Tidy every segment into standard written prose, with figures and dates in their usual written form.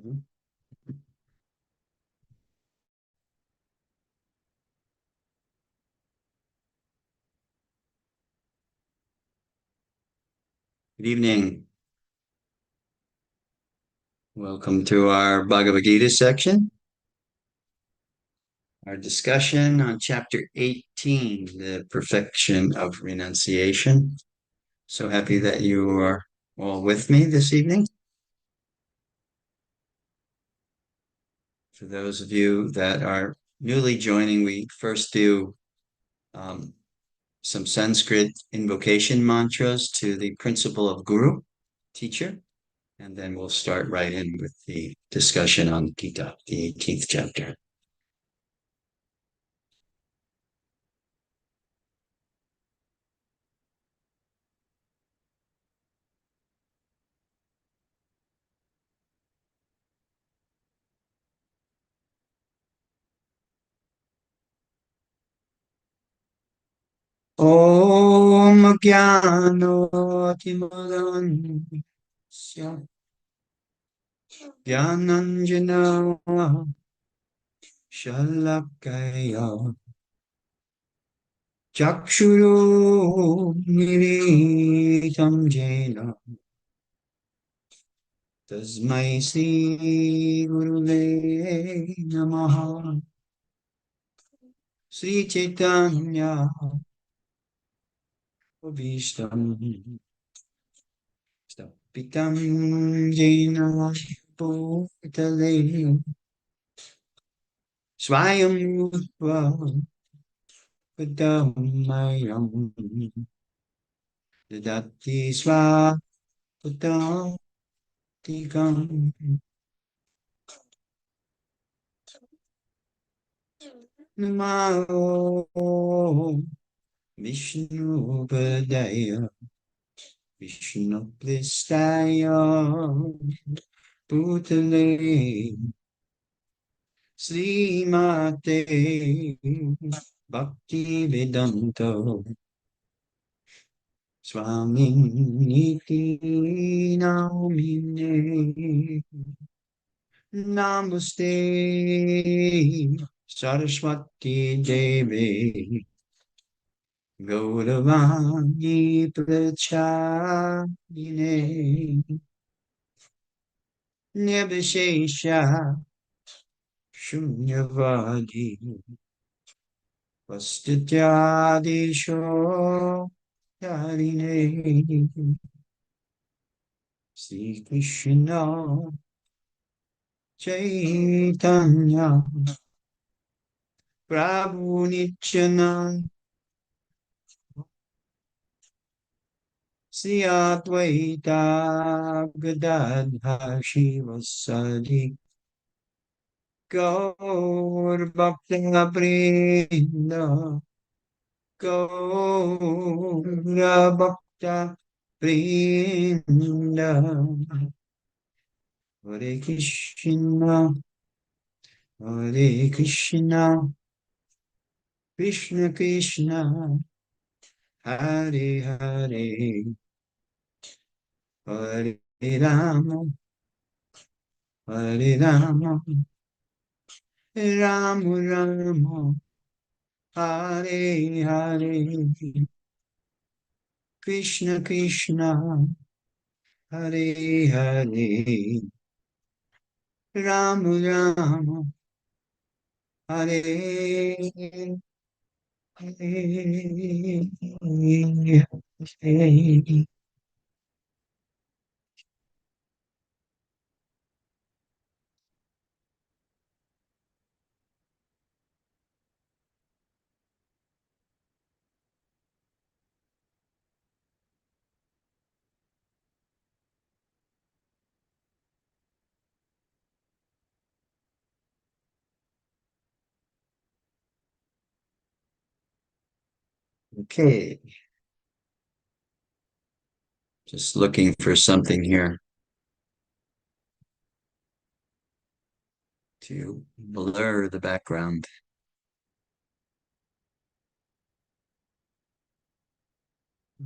Good evening. Welcome to our Bhagavad Gita section. Our discussion on chapter 18, the perfection of renunciation. So happy that you are all with me this evening. For those of you that are newly joining, we first do um, some Sanskrit invocation mantras to the principle of Guru, teacher, and then we'll start right in with the discussion on Gita, the 18th chapter. ॐ ज्ञानोऽतिमदन्स्य ज्ञानञ्जना शलाकया चक्षुरुन्मीलितं येन तस्मै श्रीगुरुवे नमः श्रीचैतन्य भीष्टम् पितं येन भूतले स्वयं भूत्वा पुतमयं ददति स्वापुतातिकम् नमो विष्णुपदय विष्णुपृष्ठाय भूतले श्रीमते भक्तिवेदान्त स्वामिनीति नामिने नमस्ते सरस्वती देवे गौरवाणी प्रचारिणे निर्विशेष शून्यवादी वस्तुत्यादिशो धारिणे श्री कृष्ण चैतन्य प्रभु नित्यानंद श्री अद्वैता गदाधर शिवसदि गौर भक्तवृंद गौर भक्तवृंद हरे Krishna Krishna Krishna Hare Hare Hare Ram Ram Ram Hare Hare Krishna Krishna Hare Hare Ram Ram Hare Hare. Okay, just looking for something here to blur the background.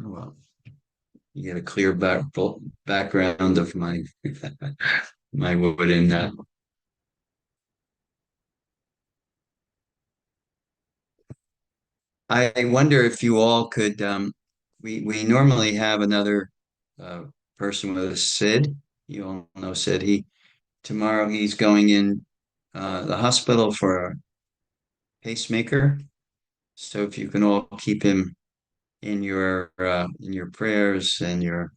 Oh, well, you get a clear background of my my wood in that. I wonder if you all could. We normally have another uh, person with us, Sid. You all know Sid. Tomorrow he's going in the hospital for a pacemaker. So if you can all keep him in your prayers and your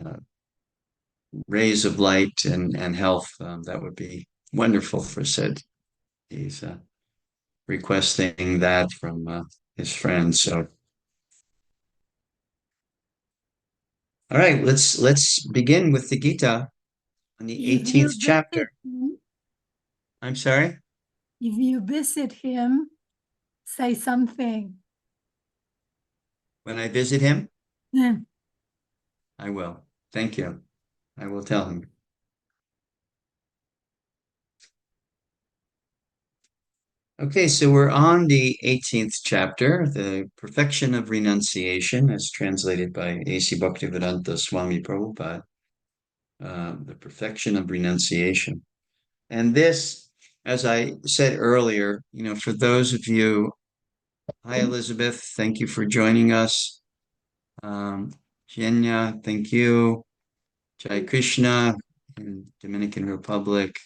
uh, rays of light and health, that would be wonderful for Sid. He's requesting that from his friends. So, all right, let's begin with the Gita on the If you 18th chapter. visit him, I'm sorry. if you visit him, say something. When I visit him, Hmm. I will. Thank you. I will tell him. Okay, so we're on the 18th chapter, the perfection of renunciation, as translated by A.C. Bhaktivedanta Swami Prabhupada, the perfection of renunciation. And this, as I said earlier, for those of you, hi Elizabeth, thank you for joining us. Jenya, thank you. Jai Krishna in Dominican Republic.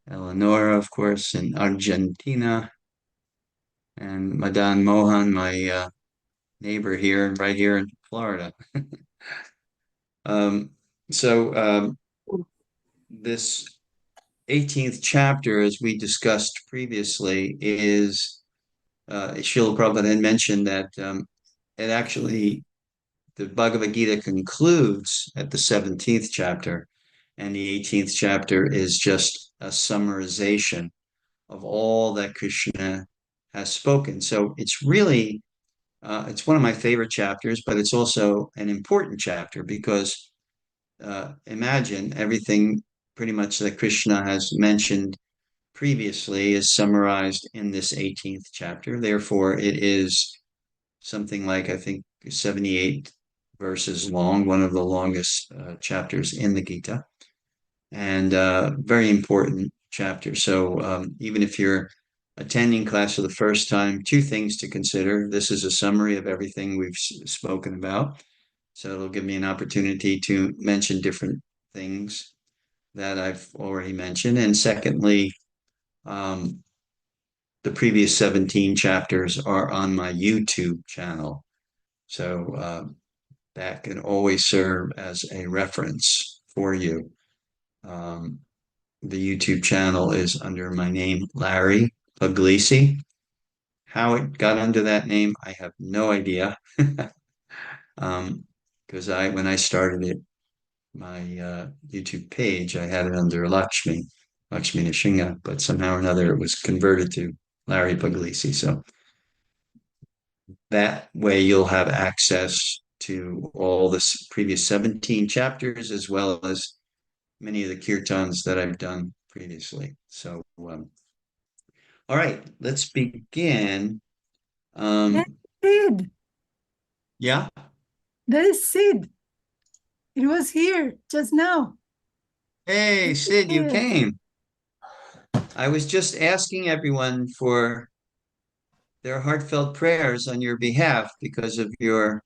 Eleonora, of course, in Argentina. And Madan Mohan, my neighbor here, right here in Florida. Um, so this 18th chapter, as we discussed previously, is Srila Prabhupada had mentioned that it actually, the Bhagavad Gita concludes at the 17th chapter, and the 18th chapter is just a summarization of all that Krishna has spoken. So it's really it's one of my favorite chapters, but it's also an important chapter because imagine everything pretty much that Krishna has mentioned previously is summarized in this 18th chapter. Therefore, it is something like, I think, 78 verses long, one of the longest chapters in the Gita, and very important chapter. So even if you're attending class for the first time, two things to consider. This is a summary of everything we've spoken about. So it'll give me an opportunity to mention different things that I've already mentioned. And secondly, um, the previous 17 chapters are on my YouTube channel. So that can always serve as a reference for you. Um, the YouTube channel is under my name, Larry Puglisi. How it got under that name, I have no idea. Because when I started it, my YouTube page, I had it under Lakshmi Nishinga, but somehow or another it was converted to Larry Puglisi. So that way you'll have access to all the previous 17 chapters as well as many of the kirtans that I've done previously. So, all right, let's begin. That's Um, Sid. yeah. That is Sid. It was here just now. Hey, Sid, you Yes. came. I was just asking everyone for their heartfelt prayers on your behalf because of your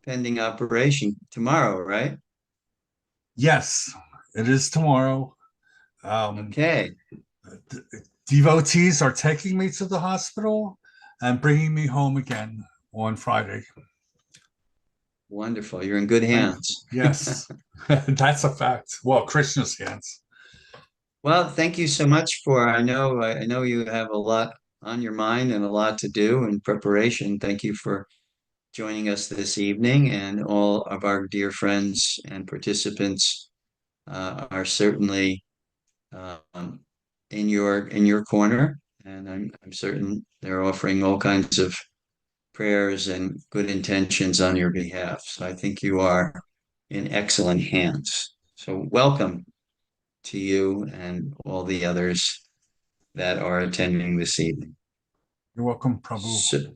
pending operation tomorrow, right? Yes, it is tomorrow. Okay, Devotees are taking me to the hospital and bringing me home again on Friday. wonderful. You're in good hands. Yes, that's a fact. Well, Krishna's hands. Well, thank you so much I know you have a lot on your mind and a lot to do in preparation. Thank you for joining us this evening, and all of our dear friends and participants are certainly um, in your corner, and I'm certain they're offering all kinds of prayers and good intentions on your behalf. So I think you are in excellent hands. So welcome to you and all the others that are attending this evening. You're welcome, Prabhu.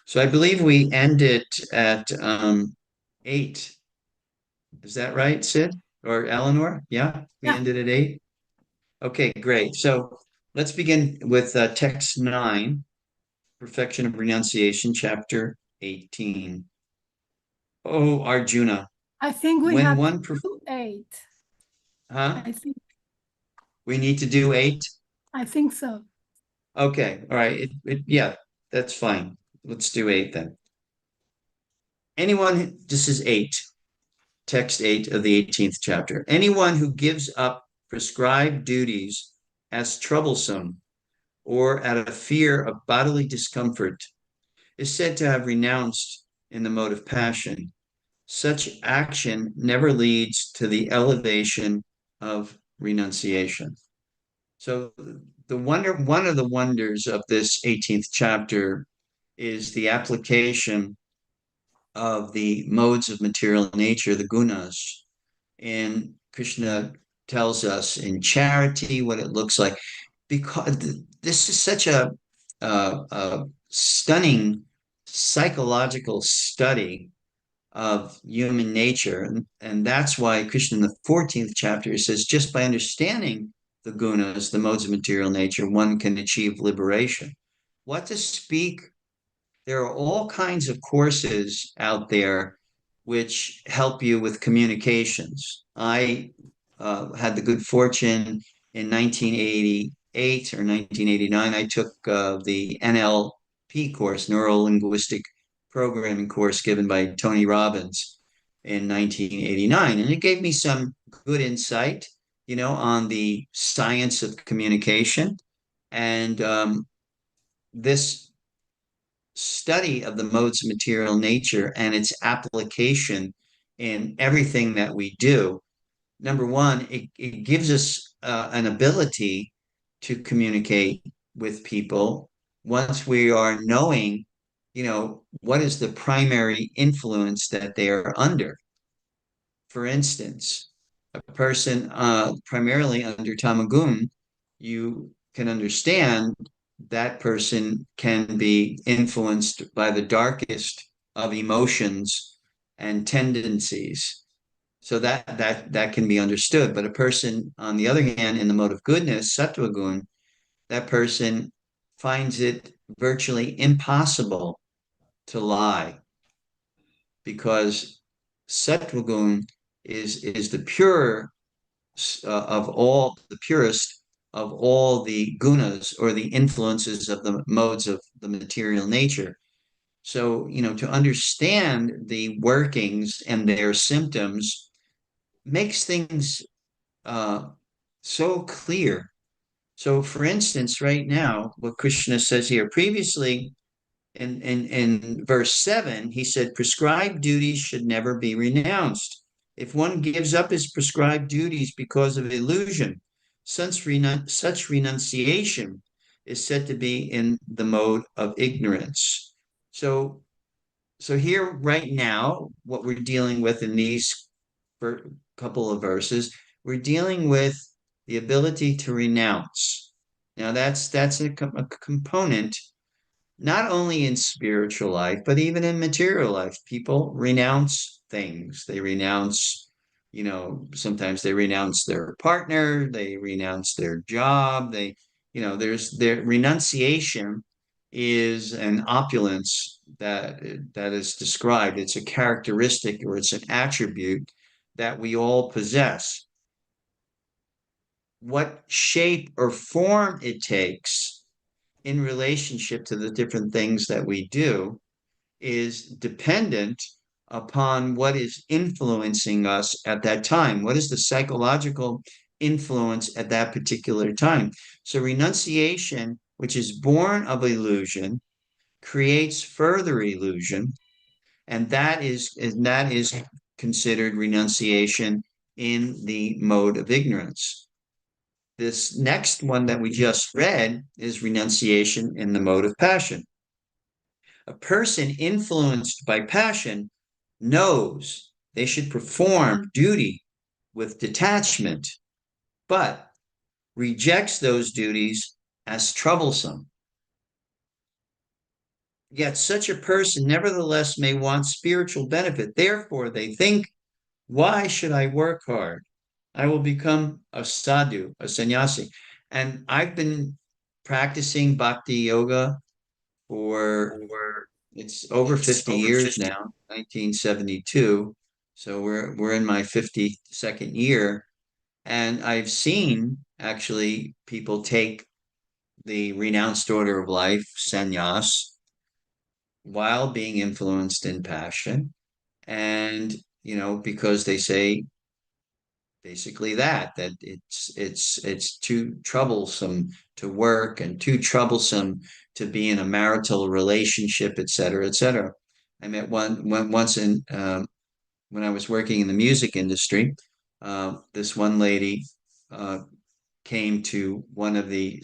So I believe we ended at 8 Is that right, Sid or Eleanor? Yeah, we Yeah, ended at 8. Okay, great. So let's begin with text 9, Perfection of Renunciation, chapter 18. Oh, Arjuna, I think we when have to one, do 8. huh? I think We need to do 8. I think so. Okay, all right. Yeah, that's fine. Let's do 8 then. Anyone, this is 8, text 8 of the 18th chapter. Anyone who gives up prescribed duties as troublesome or out of fear of bodily discomfort is said to have renounced in the mode of passion. Such action never leads to the elevation of renunciation. So one of the wonders of this 18th chapter is the application of the modes of material nature, the gunas. And Krishna tells us in charity what it looks like. Because this is such a stunning psychological study of human nature. And that's why Krishna in the 14th chapter says, just by understanding the gunas, the modes of material nature, one can achieve liberation. What to speak? There are all kinds of courses out there which help you with communications. I had the good fortune in 1988 or 1989, I took the NLP course, Neuro Linguistic Programming course given by Tony Robbins in 1989. And it gave me some good insight, on the science of communication. And this study of the modes of material nature and its application in everything that we do. Number one, it gives us an ability to communicate with people once we are knowing, what is the primary influence that they are under. For instance, a person primarily under tamagun, you can understand that person can be influenced by the darkest of emotions and tendencies. So that can be understood. But a person, on the other hand, in the mode of goodness, sattva gun, that person finds it virtually impossible to lie because sattva gun is the pure of all the purest of all the gunas or the influences of the modes of the material nature. So, to understand the workings and their symptoms makes things uh, so clear. So, for instance, right now, what Krishna says here previously in verse 7, he said, prescribed duties should never be renounced. If one gives up his prescribed duties because of illusion, such renunciation is said to be in the mode of ignorance. So here right now, what we're dealing with in these couple of verses, we're dealing with the ability to renounce. Now that's a component not only in spiritual life, but even in material life. People renounce things. They renounce, sometimes they renounce their partner, they renounce their job. There's their renunciation is an opulence that is described. It's a characteristic or it's an attribute that we all possess. What shape or form it takes in relationship to the different things that we do is dependent upon what is influencing us at that time. What is the psychological influence at that particular time? So, renunciation, which is born of illusion, creates further illusion, and that is considered renunciation in the mode of ignorance. This next one that we just read is renunciation in the mode of passion. A person influenced by passion knows they should perform duty with detachment, but rejects those duties as troublesome. Yet such a person nevertheless may want spiritual benefit. Therefore, they think Why should I work hard? I will become a sadhu, a sannyasi. And I've been practicing bhakti yoga for it's over 50 years now, 1972. So we're in my 52nd year. And I've seen actually people take the renounced order of life, sannyas, while being influenced in passion. And, because they say basically that it's too troublesome to work and too troublesome to be in a marital relationship, et cetera, et cetera. I met once in when I was working in the music industry. This one lady uh, came to one of the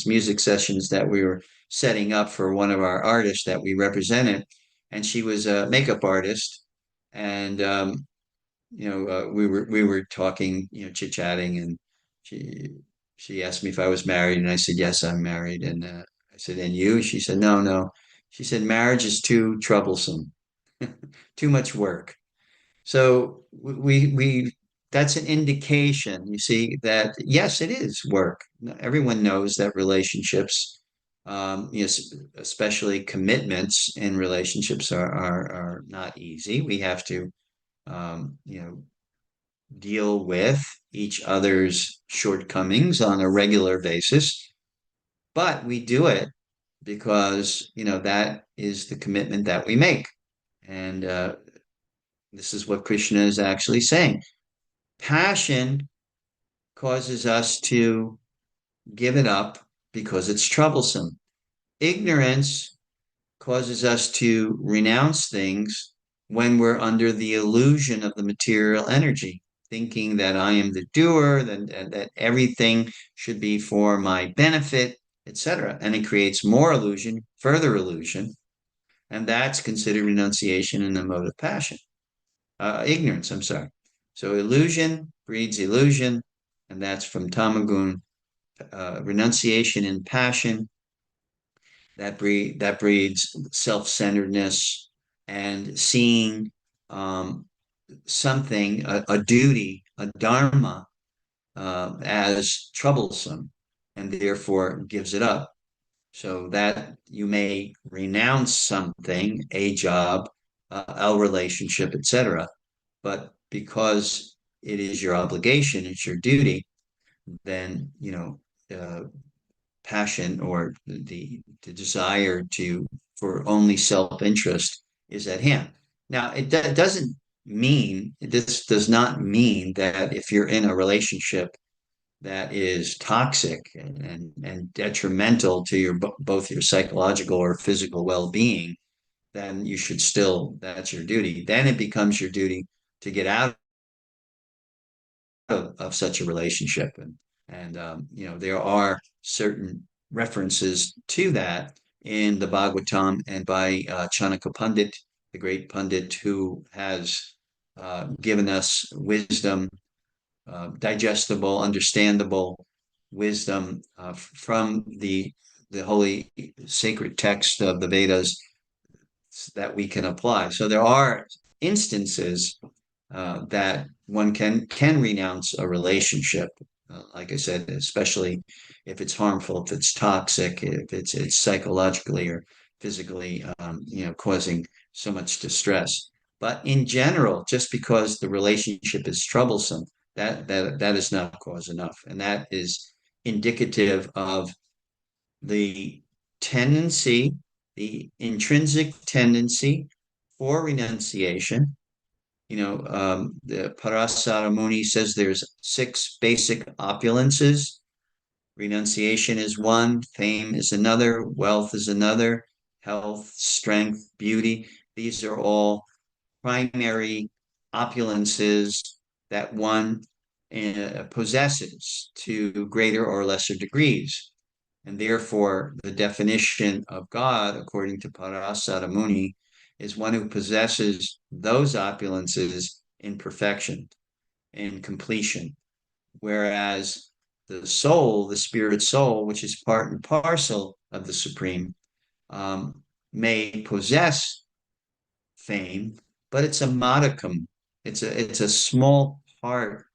music sessions that we were setting up for one of our artists that we represented, and she was a makeup artist, and we were talking, chit chatting, and she she asked me if I was married, and I said yes, I'm married, and I said, and you? She said no, no. She said marriage is too troublesome, too much work. So we that's an indication, you see, that yes, it is work. Everyone knows that relationships, especially commitments in relationships, are not easy. We have to, deal with each other's shortcomings on a regular basis, but we do it because that is the commitment that we make, and this is what Krishna is actually saying. Passion causes us to give it up because it's troublesome. Ignorance causes us to renounce things when we're under the illusion of the material energy, thinking that I am the doer, that everything should be for my benefit, etc. And it creates more illusion, further illusion, and that's considered renunciation in the mode of passion. Ignorance, I'm sorry. So illusion breeds illusion, and that's from Tamagun. Renunciation in passion, that breeds self-centeredness and seeing something, a duty, a dharma, as troublesome, and therefore gives it up. So that you may renounce something, a job, a relationship, etc., but because it is your obligation, it's your duty, then passion or the desire to for only self-interest is at hand. Now, doesn't mean, this does not mean that if you're in a relationship that is toxic and detrimental to both your psychological or physical well-being, then you should still, that's your duty. Then it becomes your duty to get out of such a relationship. And there are certain references to that in the Bhagavatam and by Chanaka Pandit, the great Pandit who has given us wisdom, digestible, understandable wisdom from the holy sacred text of the Vedas that we can apply. So there are instances that one can renounce a relationship. Like I said, especially if it's harmful, if it's toxic, if it's psychologically or physically, causing so much distress. But in general, just because the relationship is troublesome, that is not cause enough, and that is indicative of the tendency, the intrinsic tendency for renunciation. The Parasara Muni says there's 6 basic opulences. Renunciation is one, fame is another, wealth is another, health, strength, beauty. These are all primary opulences that one possesses to greater or lesser degrees. And therefore, the definition of God, according to Parasara Muni, is one who possesses those opulences in perfection, in completion. Whereas the soul, the spirit soul, which is part and parcel of the Supreme, may possess fame, but it's a modicum It's a small part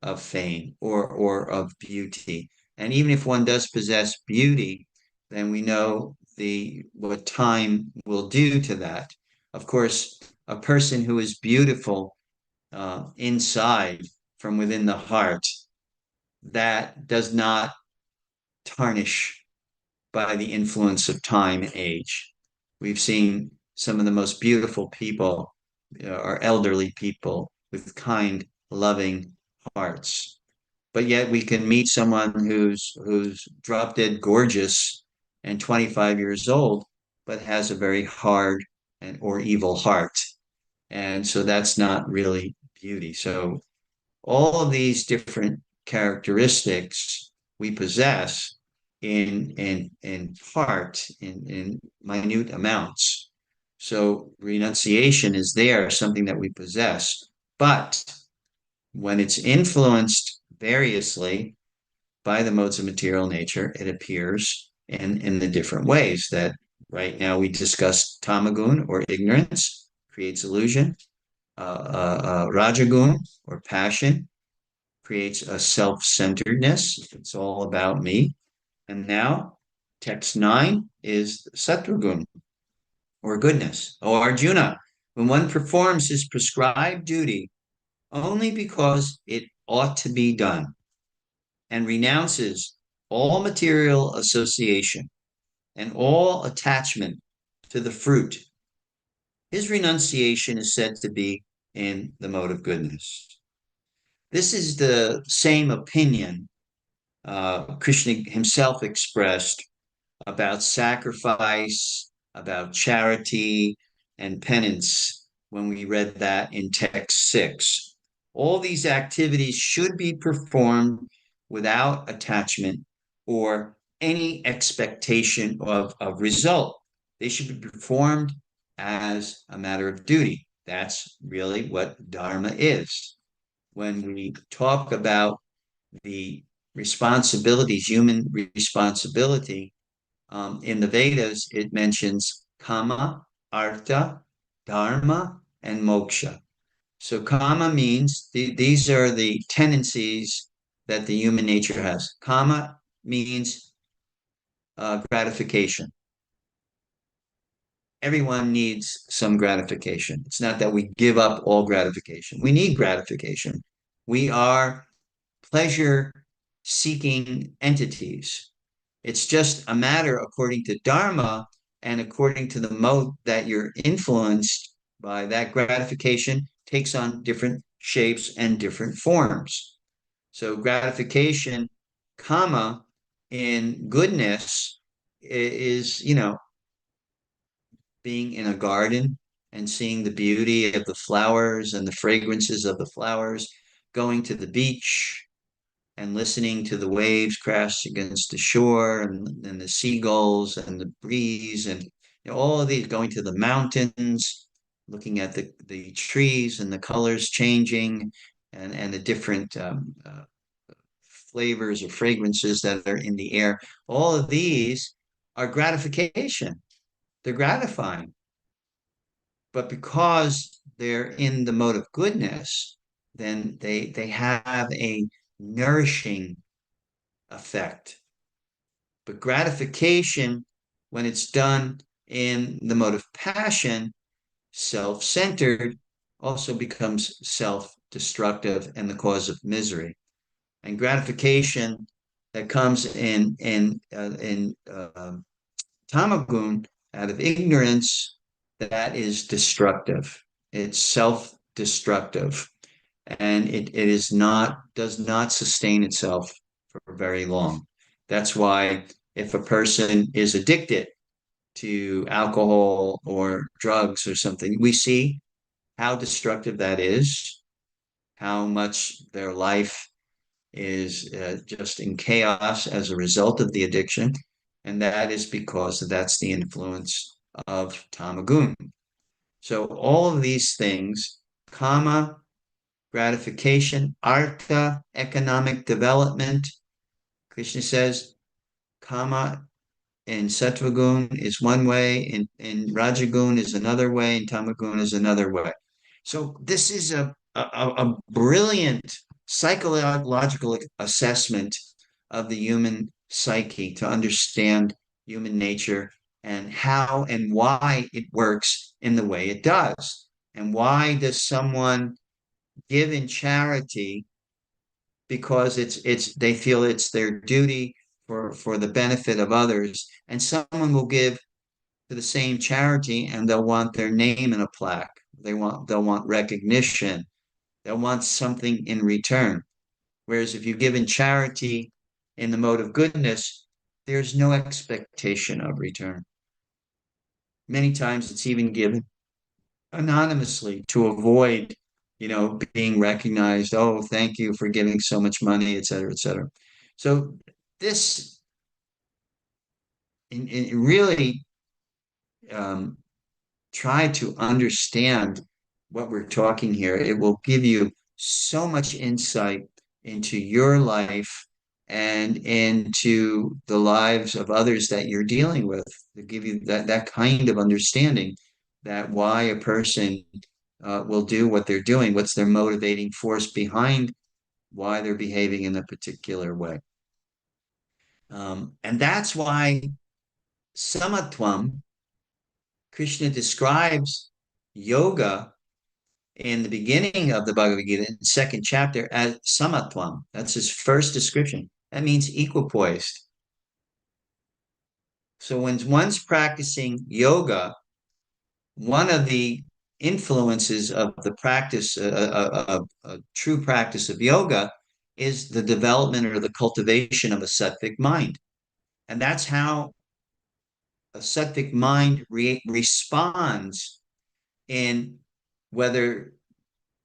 of fame or of beauty. And even if one does possess beauty, then we know the what time will do to that. Of course, a person who is beautiful inside from within the heart, that does not tarnish by the influence of time and age. We've seen some of the most beautiful people are elderly people with kind, loving hearts. But yet we can meet someone who's drop dead gorgeous and 25 years old, but has a very hard and or evil heart. And so that's not really beauty. So all of these different characteristics we possess in part in minute amounts. So renunciation is there, something that we possess, but when it's influenced variously by the modes of material nature, it appears in the different ways that right now we discussed tamagun or ignorance creates illusion, rajagun or passion creates a self-centeredness. It's all about me. And now text 9 is sattvagun or goodness. O Arjuna, when one performs his prescribed duty only because it ought to be done and renounces all material association and all attachment to the fruit, his renunciation is said to be in the mode of goodness. This is the same opinion Krishna himself expressed about sacrifice, about charity, and penance when we read that in text 6. All these activities should be performed without attachment or any expectation of result. They should be performed as a matter of duty. That's really what Dharma is. When we talk about the responsibilities, human responsibility, in the Vedas, it mentions kama, artha, dharma, and moksha. So kama means these are the tendencies that the human nature has. Kama means gratification. Everyone needs some gratification. It's not that we give up all gratification. We need gratification. We are pleasure seeking entities. It's just a matter, according to Dharma and according to the mode that you're influenced by, that gratification takes on different shapes and different forms. So gratification, kama, in goodness is, being in a garden and seeing the beauty of the flowers and the fragrances of the flowers, going to the beach and listening to the waves crash against the shore and the seagulls and the breeze and all of these, going to the mountains, looking at the trees and the colors changing and the different flavors or fragrances that are in the air. All of these are gratification. They're gratifying. But because they're in the mode of goodness, then they have a nourishing effect. But gratification, when it's done in the mode of passion, self-centered, also becomes self-destructive and the cause of misery. And gratification that comes in tamagun out of ignorance, that is destructive. It's self-destructive, and it does not sustain itself for very long. That's why if a person is addicted to alcohol or drugs or something, we see how destructive that is, how much their life is just in chaos as a result of the addiction. And that is because that's the influence of tamagun. So all of these things, kama, gratification, artha, economic development, Krishna says, kama in sattvagun is one way, in rajagun is another way, and tamagun is another way. So this is a a brilliant psychological assessment of the human psyche to understand human nature and how and why it works in the way it does. And why does someone give in charity because it's they feel it's their duty for the benefit of others, and someone will give to the same charity and they'll want their name in a plaque. They'll want recognition. They'll want something in return. Whereas if you give in charity in the mode of goodness, there's no expectation of return. Many times it's even given anonymously to avoid, being recognized. Oh, thank you for giving so much money, et cetera, et cetera. So this really um, try to understand what we're talking here. It will give you so much insight into your life and into the lives of others that you're dealing with, to give you that kind of understanding that why a person will do what they're doing, what's their motivating force behind why they're behaving in a particular way. And that's why samatvam, Krishna describes yoga in the beginning of the Bhagavad Gita, in the second chapter, as samatvam. That's his first description. That means equipoised. So when one's practicing yoga, one of the influences of the practice, a true practice of yoga, is the development or the cultivation of a sattvic mind. And that's how a sattvic mind responds in whether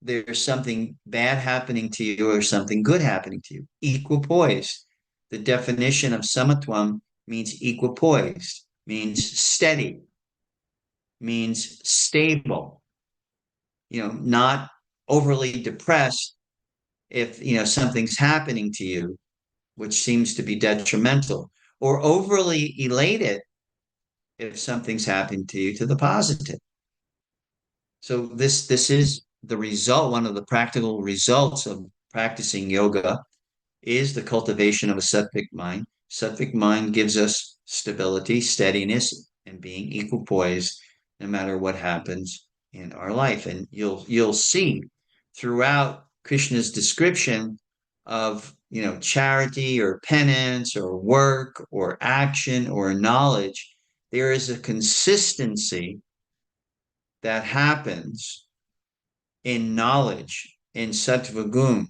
there's something bad happening to you or something good happening to you. Equipoised. The definition of samatvam means equipoised, means steady, means stable, not overly depressed if, something's happening to you, which seems to be detrimental, or overly elated if something's happened to you to the positive. So this is the result, one of the practical results of practicing yoga is the cultivation of a sattvic mind. Sattvic mind gives us stability, steadiness, and being equipoised no matter what happens in our life. And you'll see throughout Krishna's description of charity or penance or work or action or knowledge, there is a consistency that happens in knowledge, in sattva gun.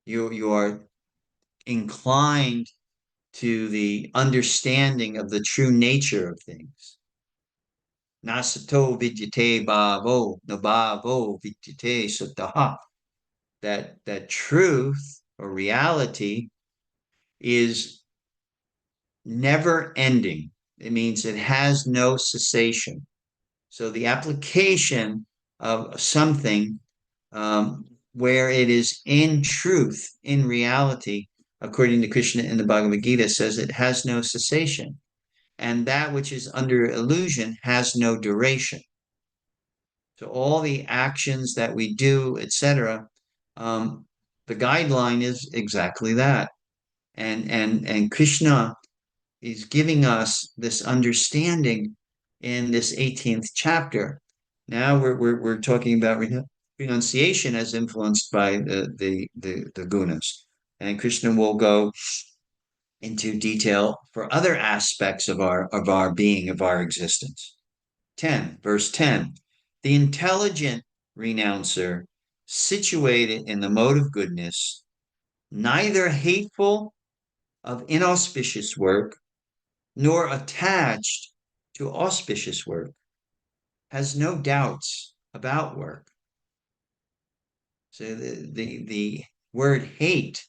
You are inclined to the understanding of the true nature of things. Nasato vidyate bhavo, nabhavo vidyate sataha. That truth or reality is never ending. It means it has no cessation. So the application of something where it is in truth, in reality, according to Krishna in the Bhagavad Gita, says it has no cessation. And that which is under illusion has no duration. So all the actions that we do, etc., the guideline is exactly that. And Krishna is giving us this understanding in this 18th chapter. Now we're talking about renunciation as influenced by the gunas, and Krishna will go into detail for other aspects of our being, of our existence. 10, verse 10. The intelligent renouncer, situated in the mode of goodness, neither hateful of inauspicious work, nor attached to auspicious work, has no doubts about work. So the word hate,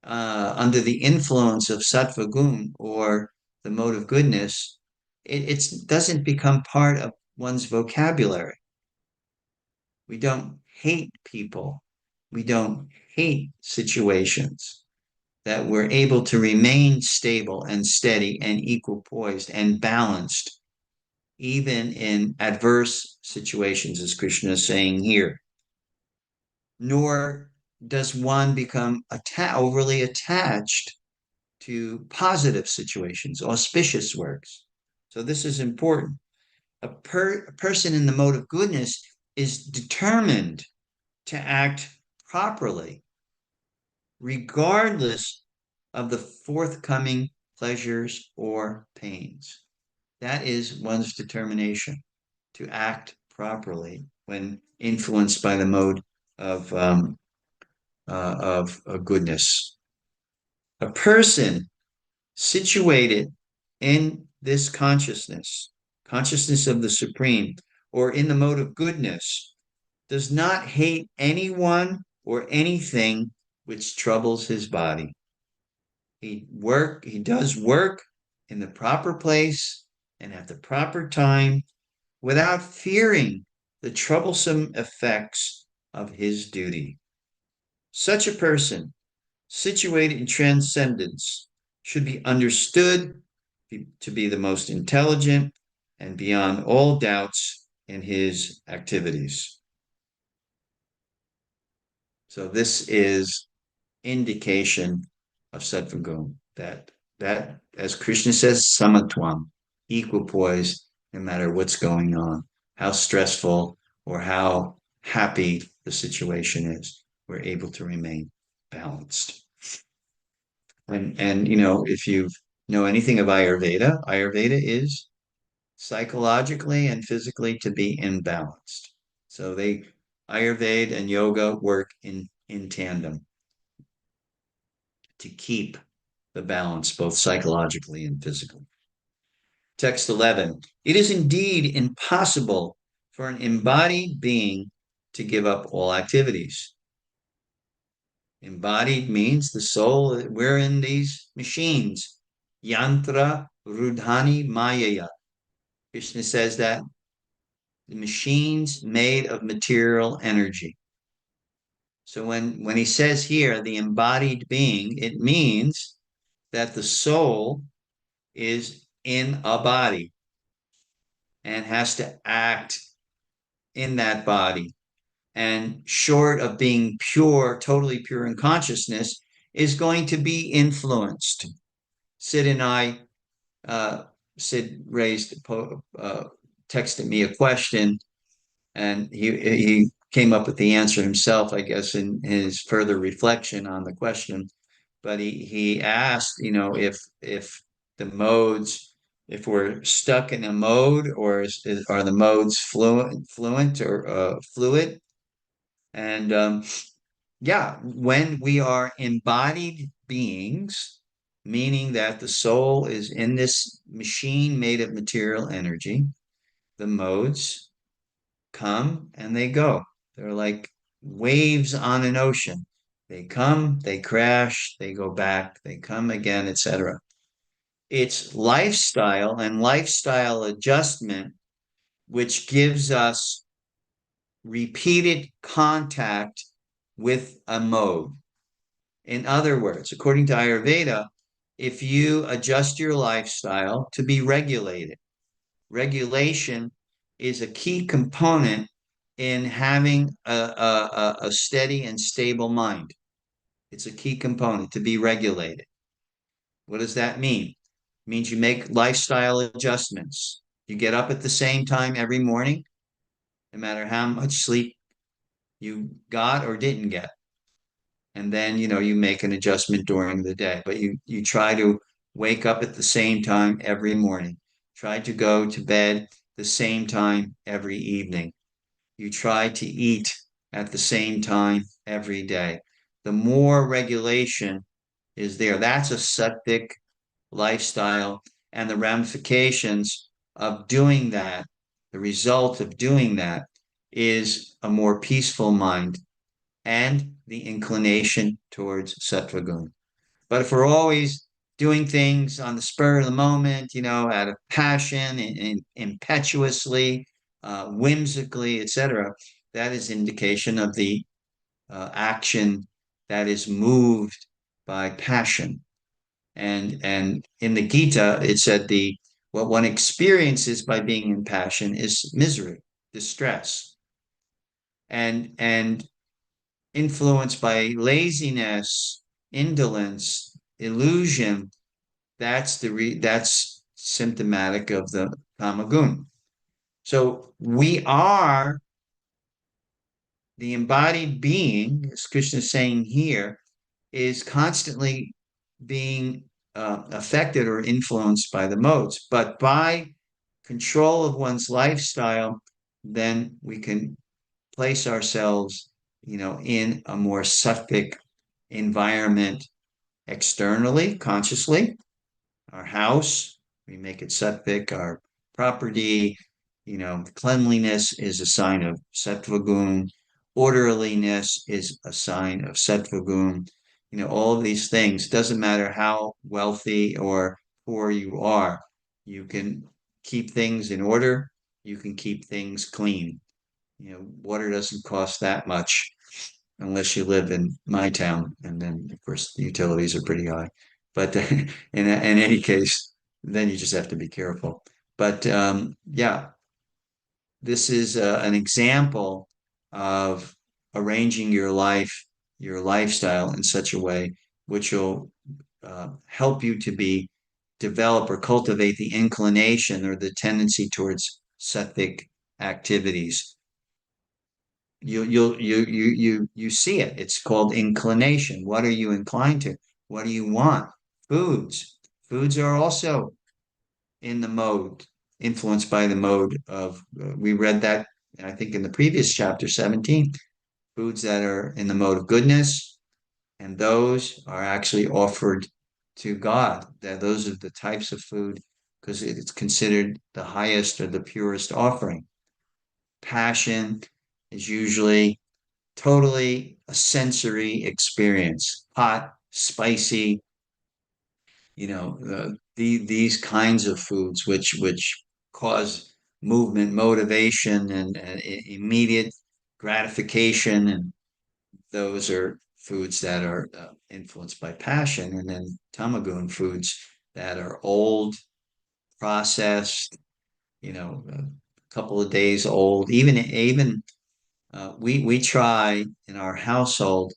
under the influence of sattva gun or the mode of goodness, it doesn't become part of one's vocabulary. We don't hate people. We don't hate situations. That we're able to remain stable and steady and equipoised and balanced, even in adverse situations, as Krishna is saying here. nor does one become overly attached to positive situations, auspicious works. So this is important. A person in the mode of goodness is determined to act properly, regardless of the forthcoming pleasures or pains. That is one's determination to act properly when influenced by the mode of goodness. A person situated in this consciousness of the Supreme, or in the mode of goodness, does not hate anyone or anything which troubles his body. He does work in the proper place and at the proper time without fearing the troublesome effects of his duty. Such a person, situated in transcendence, should be understood to be the most intelligent and beyond all doubts in his activities. So this is indication of sattva that as Krishna says, samatvam, equipoise, no matter what's going on, how stressful or how happy the situation is, we're able to remain balanced. And if you know anything of Ayurveda, Ayurveda is psychologically and physically to be imbalanced. So Ayurveda and yoga work in tandem to keep the balance both psychologically and physically. Text 11. It is indeed impossible for an embodied being to give up all activities. Embodied means the soul. We're in these machines. Yantra rudhani mayaya. Krishna says that the machines made of material energy. So when he says here, the embodied being, it means that the soul is in a body and has to act in that body. And short of being pure, totally pure in consciousness, is going to be influenced. Sid and I, Sid texted me a question, and he came up with the answer himself, I guess, in his further reflection on the question. But he asked, if the modes, if we're stuck in a mode, or are the modes fluent or fluid? And yeah, when we are embodied beings, meaning that the soul is in this machine made of material energy, the modes come and they go. They're like waves on an ocean. They come, they crash, they go back, they come again, etc. It's lifestyle and lifestyle adjustment which gives us repeated contact with a mode. In other words, according to Ayurveda, if you adjust your lifestyle to be regulated, regulation is a key component in having a steady and stable mind. It's a key component to be regulated. What does that mean? It means you make lifestyle adjustments. You get up at the same time every morning, no matter how much sleep you got or didn't get. And then, you make an adjustment during the day, but you try to wake up at the same time every morning. Try to go to bed the same time every evening. You try to eat at the same time every day. The more regulation is there, that's a sattvic lifestyle, and the ramifications of doing that, the result of doing that is a more peaceful mind and the inclination towards sattva guna. But if we're always doing things on the spur of the moment, out of passion and impetuously, whimsically, etc., that is indication of the action that is moved by passion. And in the Gita, it said what one experiences by being in passion is misery, distress. And influenced by laziness, indolence, illusion, that's symptomatic of the tamagun. So we are the embodied being, as Krishna is saying here, is constantly being affected or influenced by the modes. But by control of one's lifestyle, then we can place ourselves, in a more sattvic environment externally, consciously. Our house, we make it sattvic. Our property, cleanliness is a sign of sattvagun. Orderliness is a sign of sattvagun. All of these things, doesn't matter how wealthy or poor you are, you can keep things in order. You can keep things clean. Water doesn't cost that much unless you live in my town, and then of course the utilities are pretty high. But in any case, then you just have to be careful. But yeah, this is an example of arranging your life, your lifestyle in such a way which will help you to develop or cultivate the inclination or the tendency towards sattvic activities. You see it. It's called inclination. What are you inclined to? What do you want? Foods are also in the mode, influenced by the mode of, we read that, I think, in the previous chapter 17, foods that are in the mode of goodness, and those are actually offered to God. That those are the types of food, because it's considered the highest or the purest offering. Passion is usually totally a sensory experience, hot, spicy, these kinds of foods which cause movement, motivation, and immediate gratification, and those are foods that are influenced by passion. And then tamagun, foods that are old, processed, a couple of days old. Even we try in our household,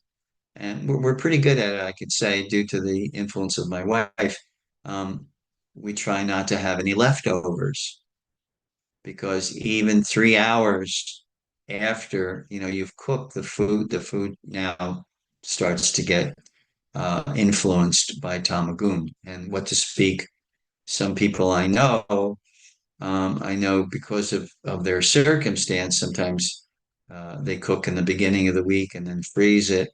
and we're pretty good at it, I could say, due to the influence of my wife. Um, we try not to have any leftovers, because even 3 hours after you've cooked the food now starts to get influenced by tamagun. And what to speak, some people I know because of their circumstance, sometimes they cook in the beginning of the week and then freeze it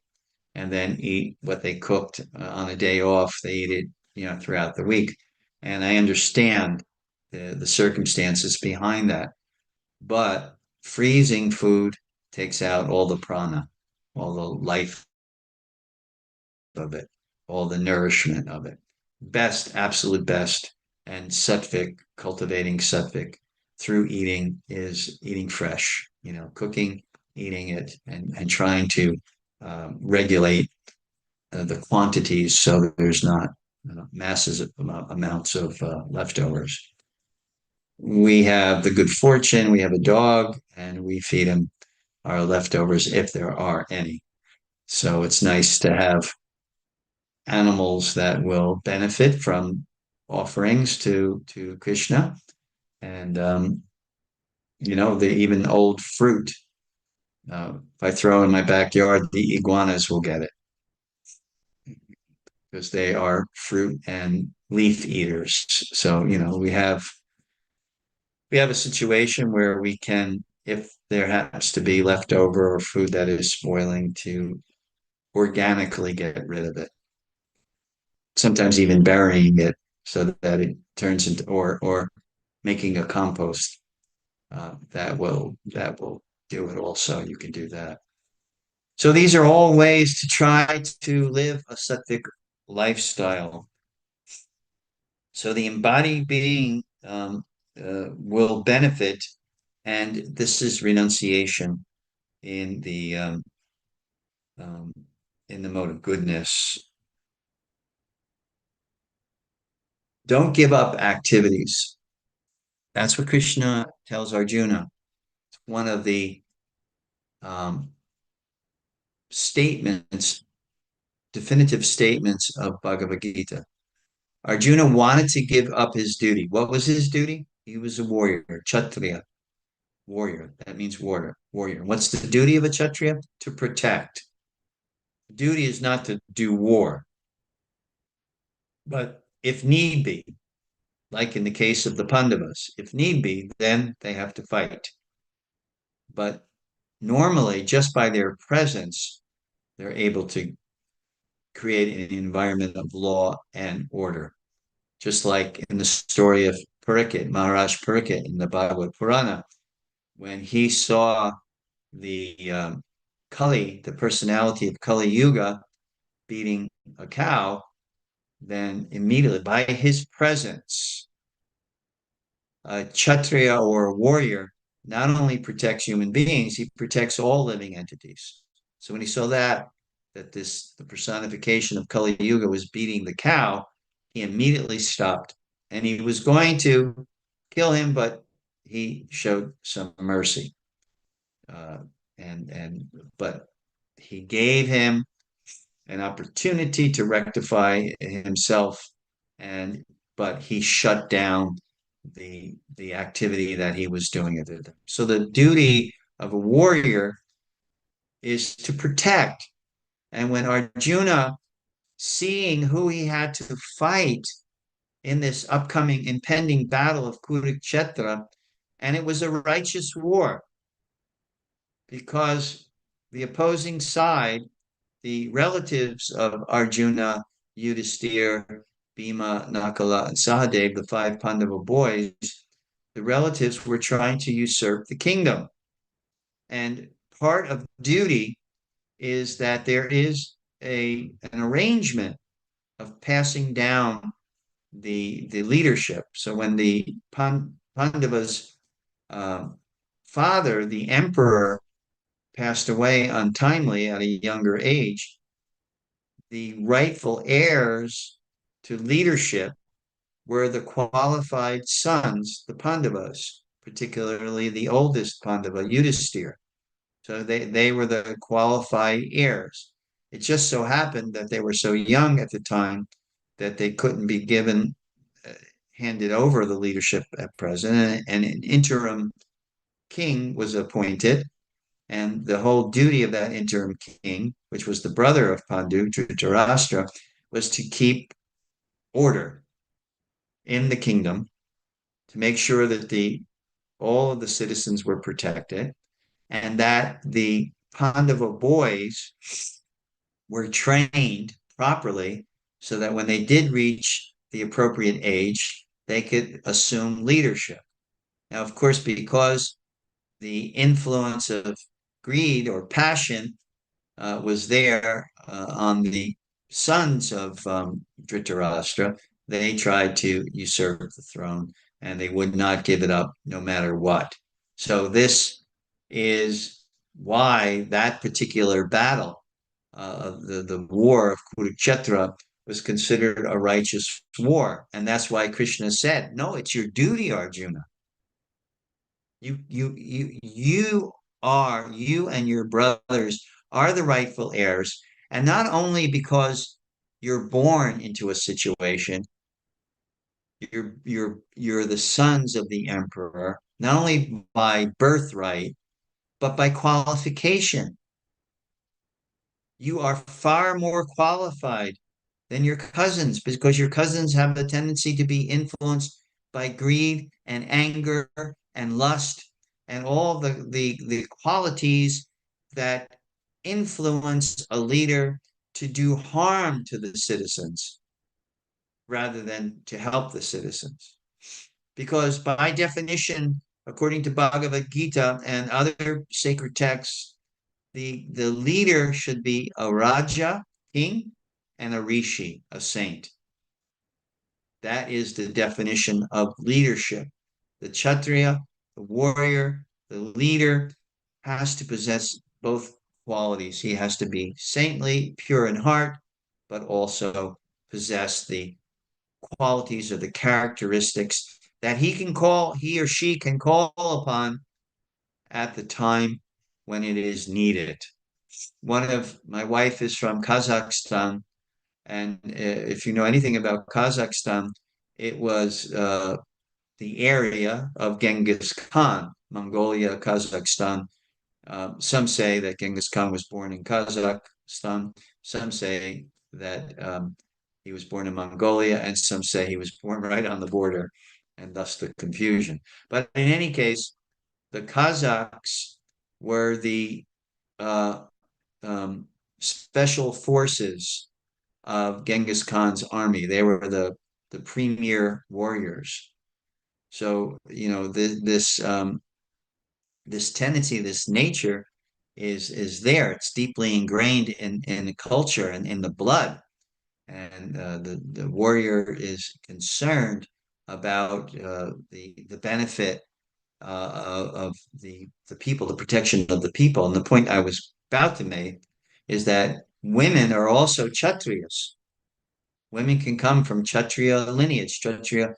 and then eat what they cooked on a day off. They eat it, throughout the week. And I understand the circumstances behind that. But freezing food takes out all the prana, all the life of it, all the nourishment of it. Best, absolute best. And sattvic, cultivating sattvic through eating is eating fresh, cooking, eating it, and trying to regulate the quantities so that there's not massive amounts of leftovers. We have the good fortune, we have a dog, and we feed him our leftovers if there are any. So it's nice to have animals that will benefit from offerings to Krishna. And the even old fruit. If I throw in my backyard, the iguanas will get it, because they are fruit and leaf eaters. So, we have a situation where we can, if there happens to be leftover or food that is spoiling, to organically get rid of it. Sometimes even burying it so that it turns into, or making a compost. That will do it also. You can do that. So these are all ways to try to live a sattvic lifestyle. So the embodied being will benefit, and this is renunciation in the um, in the mode of goodness. Don't give up activities. That's what Krishna tells Arjuna. It's one of the statements, definitive statements of Bhagavad Gita. Arjuna wanted to give up his duty. What was his duty? He was a warrior, kshatriya, warrior. That means warrior. Warrior. What's the duty of a kshatriya? To protect. Duty is not to do war, but if need be, like in the case of the Pandavas, if need be, then they have to fight. But normally, just by their presence, they're able to create an environment of law and order. Just like in the story of Parikshit, Maharaj Parikshit in the Bhagavad Purana, when he saw the Kali, the personality of Kali Yuga, beating a cow, then immediately by his presence, a Kshatriya or a warrior not only protects human beings, he protects all living entities. So when he saw that the personification of Kali Yuga was beating the cow, he immediately stopped. And he was going to kill him, but he showed some mercy. But he gave him an opportunity to rectify himself, but he shut down the activity that he was doing at it. So the duty of a warrior is to protect. And when Arjuna, seeing who he had to fight in this upcoming impending battle of Kurukshetra, and it was a righteous war because the opposing side, the relatives of Arjuna, Yudhisthira, Bhima, Nakala, and Sahadev, the five Pandava boys, the relatives were trying to usurp the kingdom. And part of duty is that there is an arrangement of passing down the leadership. So when the Pandavas' father, the emperor, passed away untimely at a younger age, the rightful heirs to leadership were the qualified sons, the Pandavas, particularly the oldest Pandava, Yudhisthira. So they were the qualified heirs. It just so happened that they were so young at the time that they couldn't be handed over the leadership at present, and an interim king was appointed. And the whole duty of that interim king, which was the brother of Pandu, Dhritarashtra, was to keep order in the kingdom, to make sure that all of the citizens were protected, and that the Pandava boys were trained properly so that when they did reach the appropriate age, they could assume leadership. Now, of course, because the influence of greed or passion was there on the sons of Dhritarashtra, they tried to usurp the throne and they would not give it up no matter what. So this is why that particular battle, the war of Kurukshetra, was considered a righteous war. And that's why Krishna said, no, it's your duty, Arjuna. You and your brothers are the rightful heirs, and not only because you're born into a situation, you're the sons of the emperor, not only by birthright, but by qualification. You are far more qualified than your cousins because your cousins have a tendency to be influenced by greed and anger and lust and all the qualities that influence a leader to do harm to the citizens rather than to help the citizens. Because by definition, according to Bhagavad Gita and other sacred texts, the leader should be a Raja, king, and a Rishi, a saint. That is the definition of leadership. The Kshatriya, the warrior, the leader, has to possess both qualities. He has to be saintly, pure in heart, but also possess the qualities or the characteristics that he or she can call upon at the time when it is needed. My wife is from Kazakhstan, and if you know anything about Kazakhstan, it was the area of Genghis Khan, Mongolia, Kazakhstan. Some say that Genghis Khan was born in Kazakhstan. Some say that he was born in Mongolia, and some say he was born right on the border, and thus the confusion. But in any case, the Kazakhs were the uh, special forces of Genghis Khan's army. They were the premier warriors. So this tendency, this nature, is there. It's deeply ingrained in the culture and in the blood. And the warrior is concerned about the benefit of the people, the protection of the people. And the point I was about to make is that women are also Kshatriyas. Women can come from Kshatriya lineage, Kshatriya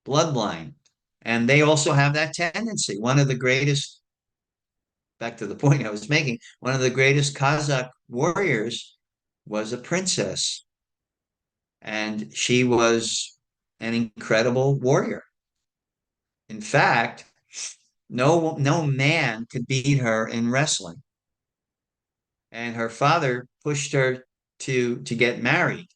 bloodline, and they also have that tendency. One of the greatest, back to the point I was making, one of the greatest Kazakh warriors was a princess, and she was an incredible warrior. In fact, no man could beat her in wrestling. And her father pushed her to get married.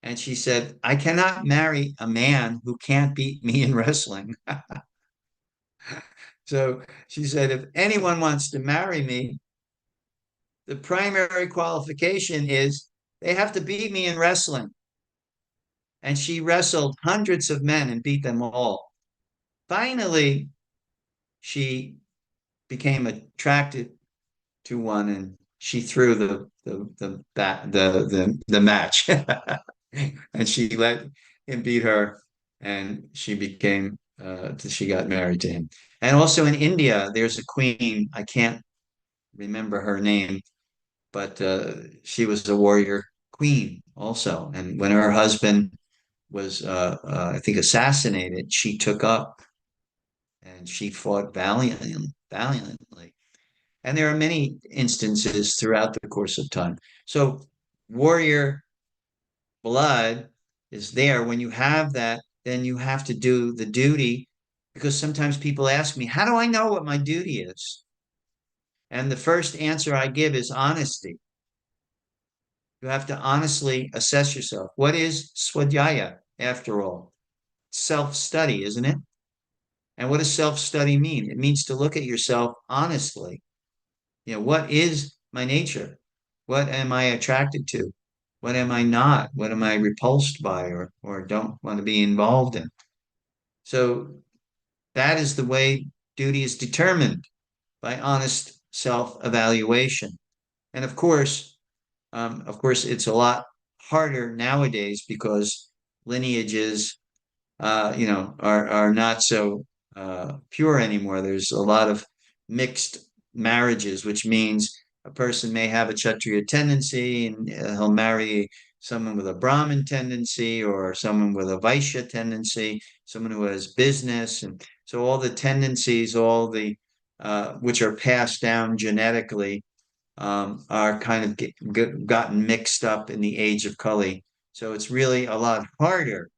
And she said, I cannot marry a man who can't beat me in wrestling. So she said, if anyone wants to marry me, the primary qualification is they have to beat me in wrestling. And she wrestled hundreds of men and beat them all. Finally, she became attracted to one, and she threw the match, and she let him beat her, and she got married to him. And also in India, there's a queen. I can't remember her name, but she was a warrior queen also. And when her husband was, I think, assassinated, she took up and she fought valiantly. And there are many instances throughout the course of time. So warrior blood is there. When you have that, then you have to do the duty, because sometimes people ask me, how do I know what my duty is? And the first answer I give is honesty. You have to honestly assess yourself. What is swadhyaya, after all? Self-study, isn't it? And what does self-study mean? It means to look at yourself honestly. What is my nature? What am I attracted to? What am I not? What am I repulsed by, or don't want to be involved in? So that is the way duty is determined, by honest self-evaluation. And of course, it's a lot harder nowadays because lineages, are not so pure anymore. There's a lot of mixed marriages, which means a person may have a Kshatriya tendency and he'll marry someone with a Brahmin tendency, or someone with a Vaishya tendency, someone who has business. And so all the tendencies, all the which are passed down genetically, are kind of gotten mixed up in the age of Kali. So it's really a lot harder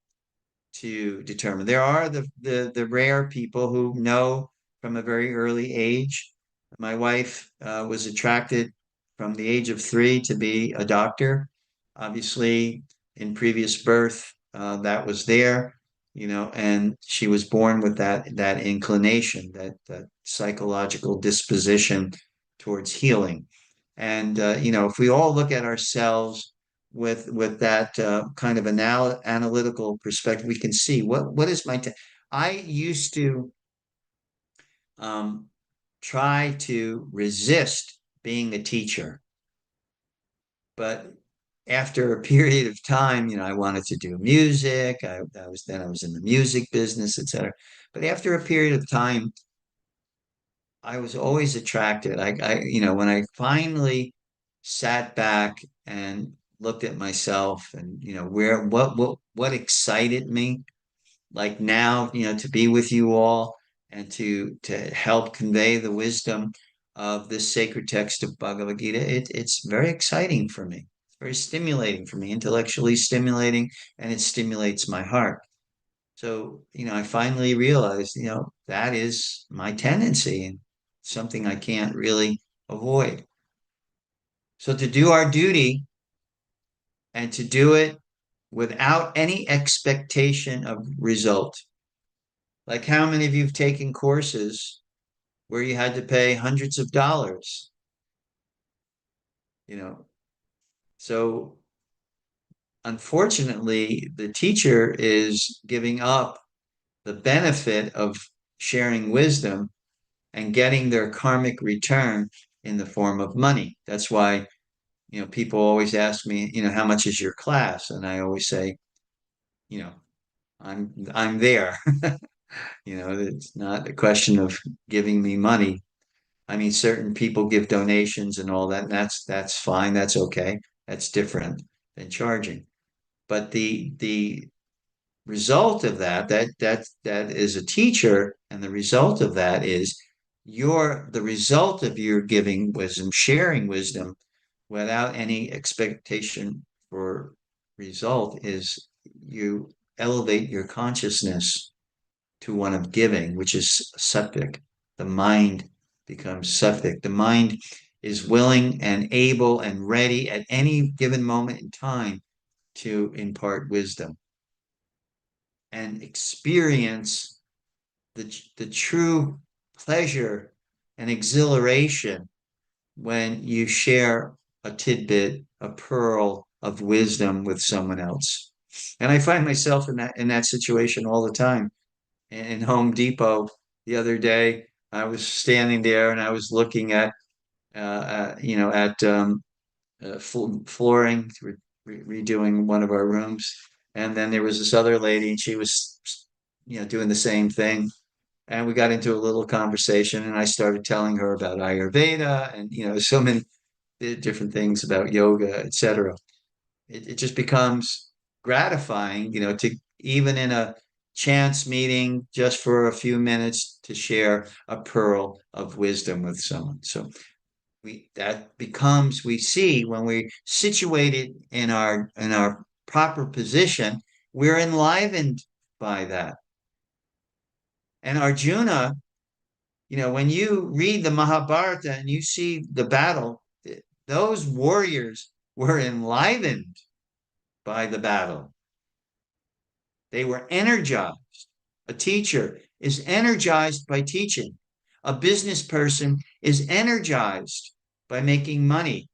to determine. There are the rare people who know from a very early age. My wife was attracted from the age of 3 to be a doctor. Obviously, in previous birth, that was there, and she was born with that inclination, that psychological disposition towards healing. And if we all look at ourselves with that kind of analytical perspective, we can see what is I used to try to resist being a teacher, but after a period of time, I wanted to do music. I was in the music business, etc. But after a period of time, I was always attracted. When I finally sat back and looked at myself, and what excited me, like now, to be with you all, and to help convey the wisdom of this sacred text of Bhagavad Gita, it's very exciting for me. It's very stimulating for me, intellectually stimulating, and it stimulates my heart. So, I finally realized, that is my tendency and something I can't really avoid. So to do our duty and to do it without any expectation of result. Like, how many of you have taken courses where you had to pay hundreds of dollars? So unfortunately, the teacher is giving up the benefit of sharing wisdom and getting their karmic return in the form of money. That's why, people always ask me, how much is your class? And I always say, you know, I'm there. It's not a question of giving me money. I mean, certain people give donations and all that, and that's fine. That's okay. That's different than charging. But the result of that is a teacher, and the result of that is the result of your giving wisdom, sharing wisdom without any expectation for result, is you elevate your consciousness to one of giving, which is sattvic. The mind becomes sattvic. The mind is willing and able and ready at any given moment in time to impart wisdom and experience the true pleasure and exhilaration when you share a tidbit, a pearl of wisdom with someone else. And I find myself in that situation all the time. In Home Depot the other day, I was standing there and I was looking at flooring, redoing one of our rooms, and then there was this other lady, and she was doing the same thing. And we got into a little conversation, and I started telling her about Ayurveda and so many different things about yoga, etc. It just becomes gratifying, to even in a chance meeting, just for a few minutes, to share a pearl of wisdom with someone. So we see when we're situated in our proper position, we're enlivened by that. And Arjuna, when you read the Mahabharata and you see the battle, those warriors were enlivened by the battle. They were energized. A teacher is energized by teaching. A business person is energized by making money,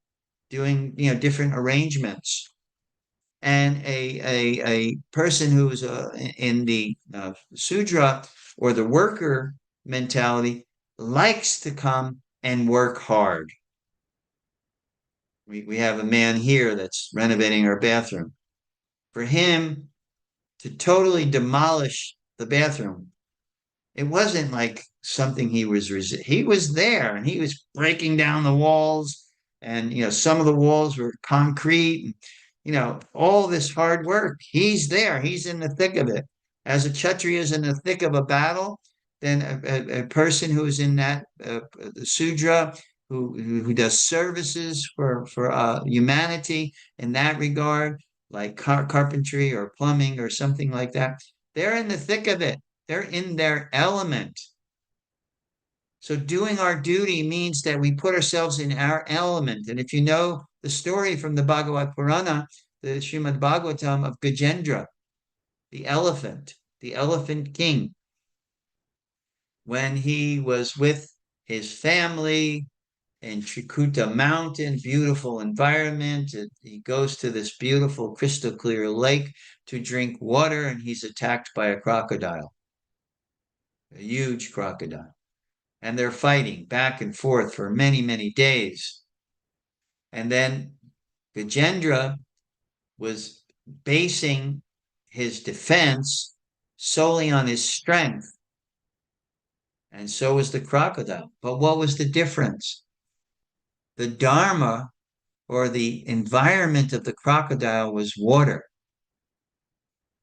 doing different arrangements. And a person who's in the Sudra or the worker mentality likes to come and work hard. We have a man here that's renovating our bathroom. For him to totally demolish the bathroom, it wasn't like something he was there, and he was breaking down the walls, and some of the walls were concrete, and all this hard work. He's there, he's in the thick of it. As a Kshatriya is in the thick of a battle, then a person who is in that Sudra, who does services for humanity in that regard, like carpentry or plumbing or something like that, they're in the thick of it. They're in their element. So doing our duty means that we put ourselves in our element. And if you know the story from the Bhagavad Purana, the Srimad Bhagavatam, of Gajendra, the elephant king, when he was with his family in Trikuta mountain, beautiful environment. He goes to this beautiful crystal clear lake to drink water, and he's attacked by a crocodile, a huge crocodile. And they're fighting back and forth for many, many days. And then Gajendra was basing his defense solely on his strength. And so was the crocodile. But what was the difference? The dharma, or the environment of the crocodile, was water.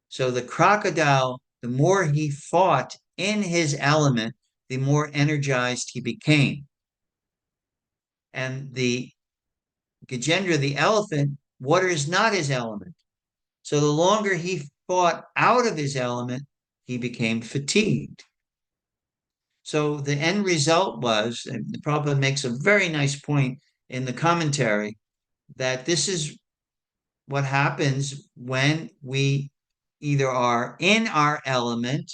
So the crocodile, the more he fought in his element, the more energized he became. And the Gajendra, the elephant, water is not his element. So the longer he fought out of his element, he became fatigued. So the end result was, and the Prabhupada makes a very nice point in the commentary, that this is what happens when we either are in our element,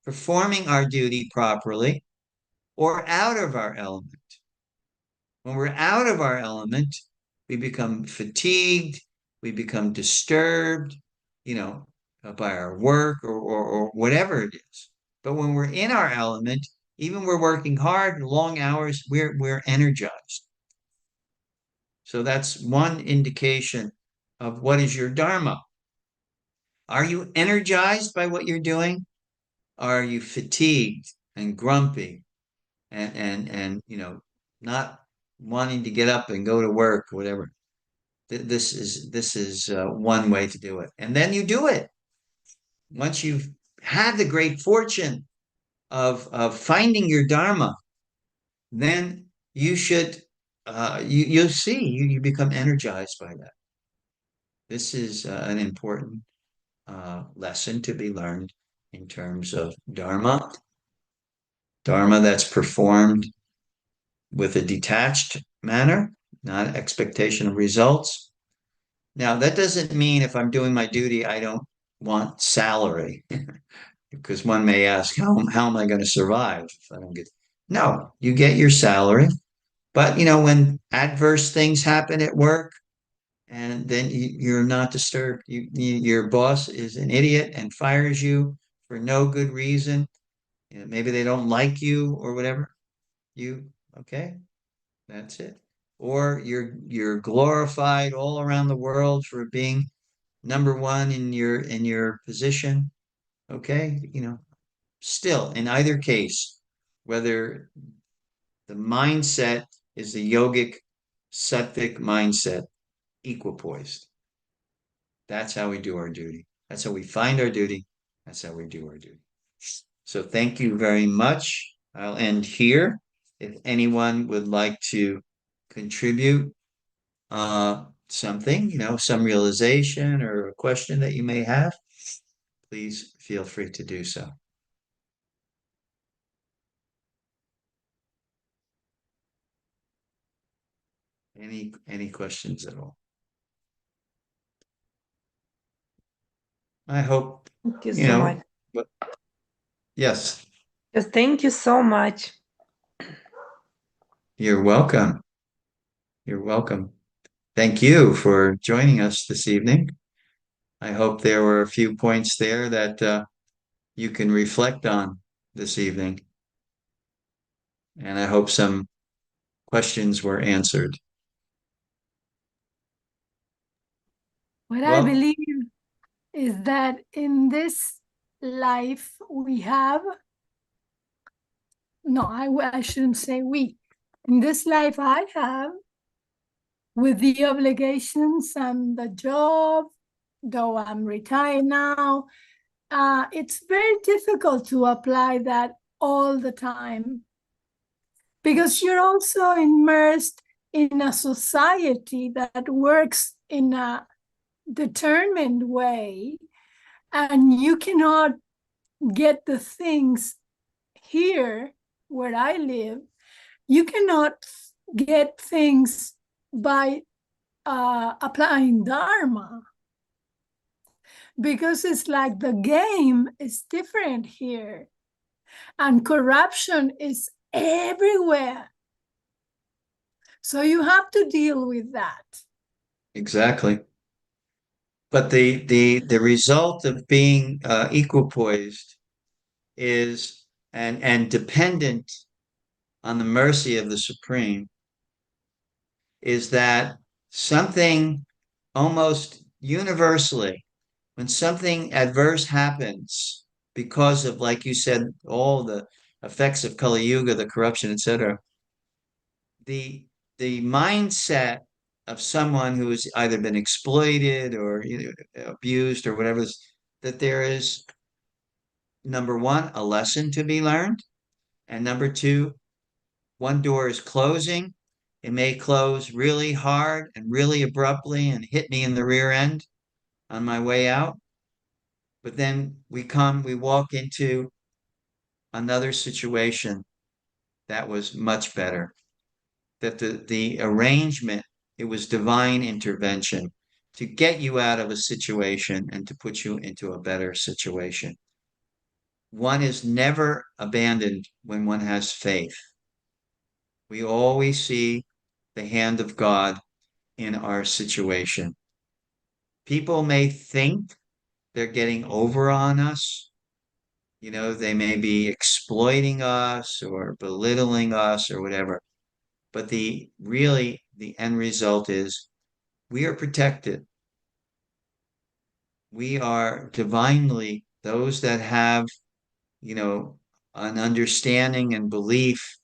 performing our duty properly, or out of our element. When we're out of our element, we become fatigued, we become disturbed, by our work or whatever it is. But when we're in our element, even we're working hard, long hours, we're energized. So that's one indication of what is your dharma. Are you energized by what you're doing? Are you fatigued and grumpy and not wanting to get up and go to work or whatever? This is one way to do it. And then you do it. Once you've had the great fortune of finding your dharma, then you should you'll see you become energized by that. This is an important lesson to be learned in terms of dharma that's performed with a detached manner, not expectation of results. Now, that doesn't mean if I'm doing my duty, I don't want salary, because one may ask, how am I going to survive if I don't get? No, you get your salary, but when adverse things happen at work, and then you're not disturbed. Your boss is an idiot and fires you for no good reason. Maybe they don't like you or whatever. Okay, that's it. Or you're glorified all around the world for being number one in your position. Okay, still in either case, whether the mindset is the yogic sattvic mindset, equipoised. That's how we do our duty. That's how we find our duty. That's how we do our duty. So thank you very much. I'll end here. If anyone would like to contribute something, some realization or a question that you may have, please feel free to do so. Any questions at all? I hope, Thank you so much. Yes. Yes, thank you so much. You're welcome. You're welcome. Thank you for joining us this evening. I hope there were a few points there that you can reflect on this evening. And I hope some questions were answered. What I believe is that in this life we have, no, I shouldn't say we. In this life I have, with the obligations and the job, though I'm retired now, it's very difficult to apply that all the time, because you're also immersed in a society that works in a determined way, and you cannot get the things here where I live. You cannot get things by applying dharma, because it's like the game is different here and corruption is everywhere. So you have to deal with that. Exactly. But the result of being equipoised is and dependent on the mercy of the Supreme is that something almost universally, when something adverse happens because of, like you said, all the effects of Kali Yuga, the corruption, etc., the mindset of someone who has either been exploited or abused or whatever, that there is, number one, a lesson to be learned, And number two, one door is closing. It may close really hard and really abruptly and hit me in the rear end on my way out. But then we walk into another situation that was much better. That the arrangement, it was divine intervention to get you out of a situation and to put you into a better situation. One is never abandoned when one has faith. We always see the hand of God in our situation. People may think they're getting over on us. They may be exploiting us or belittling us or whatever. But the end result is we are protected. We are divinely, those that have, an understanding and belief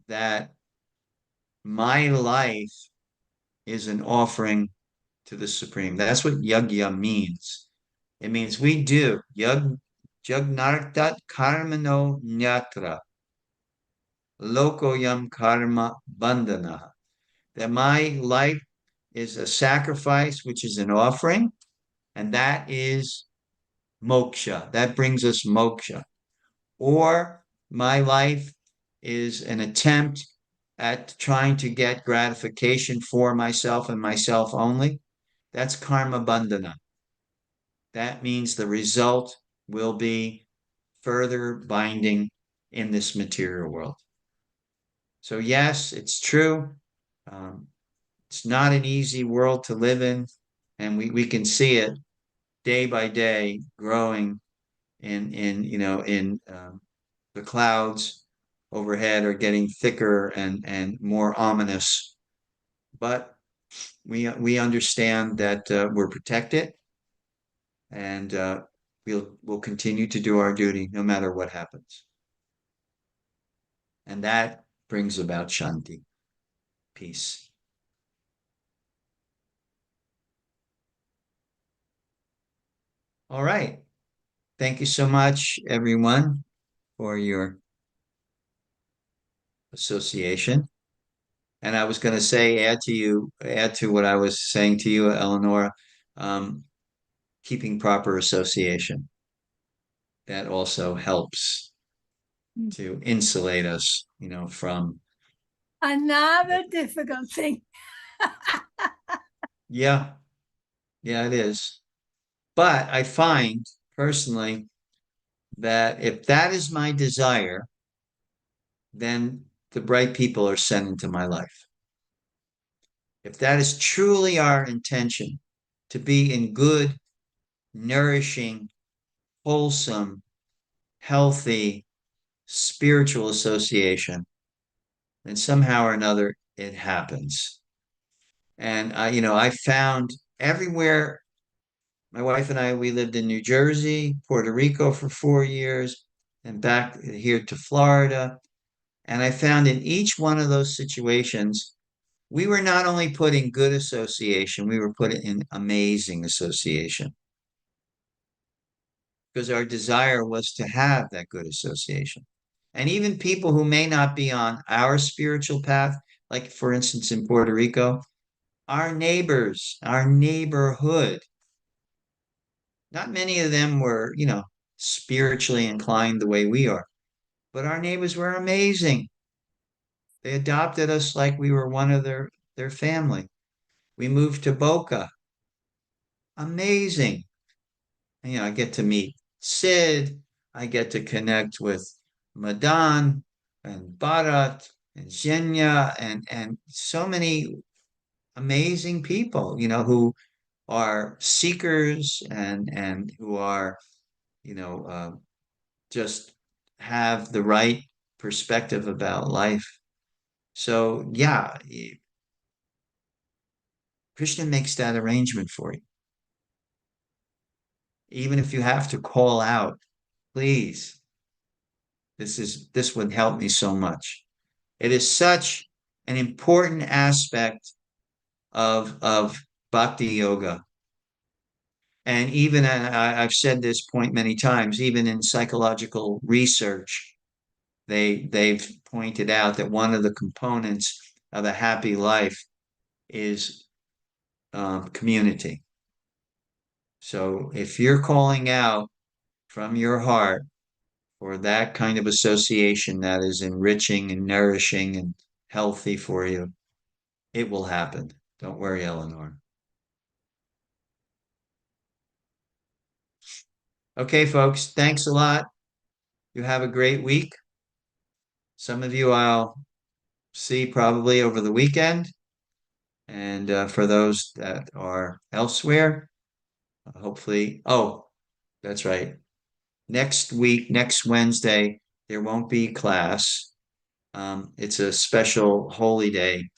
that my life is an offering to the Supreme. That's what yagya means. It means we do. Jagnartat karmano nyatra. Lokoyam karma bandhana. That my life is a sacrifice, which is an offering, and that is moksha. That brings us moksha. Or my life is an attempt at trying to get gratification for myself and myself only. That's karma bandhana. That means the result will be further binding in this material world. So yes, it's true. It's not an easy world to live in, and we can see it day by day growing in the clouds overhead are getting thicker and more ominous. But we understand that we're protected, and we'll continue to do our duty no matter what happens. And that brings about shanti, peace. All right. Thank you so much, everyone, for your association. And I was going to say, add to what I was saying to you, Eleonora, keeping proper association. That also helps to insulate us, from Another difficult thing. Yeah, it is. But I find personally that if that is my desire, then the bright people are sent into my life. If that is truly our intention, to be in good, nourishing, wholesome, healthy, spiritual association, then somehow or another it happens. And I found everywhere. My wife and I, we lived in New Jersey, Puerto Rico for 4 years, and back here to Florida. And I found in each one of those situations, we were not only put in good association, we were put in amazing association. Because our desire was to have that good association. And even people who may not be on our spiritual path, like for instance in Puerto Rico, our neighbors, our neighborhood, not many of them were, spiritually inclined the way we are, but our neighbors were amazing. They adopted us like we were one of their family. We moved to Boca. Amazing. And, I get to meet Sid. I get to connect with Madan and Bharat and Zhenya and so many amazing people, who are seekers and who are, just have the right perspective about life. So yeah, Krishna makes that arrangement for you. Even if you have to call out, please, this would help me so much. It is such an important aspect of bhakti yoga. And even I've said this point many times, even in psychological research, they've pointed out that one of the components of a happy life is community. So if you're calling out from your heart for that kind of association that is enriching and nourishing and healthy for you, it will happen. Don't worry, Eleanor. Okay, folks, thanks a lot. You have a great week. Some of you I'll see probably over the weekend. And for those that are elsewhere, hopefully, oh, that's right. Next week, next Wednesday, there won't be class. It's a special holy day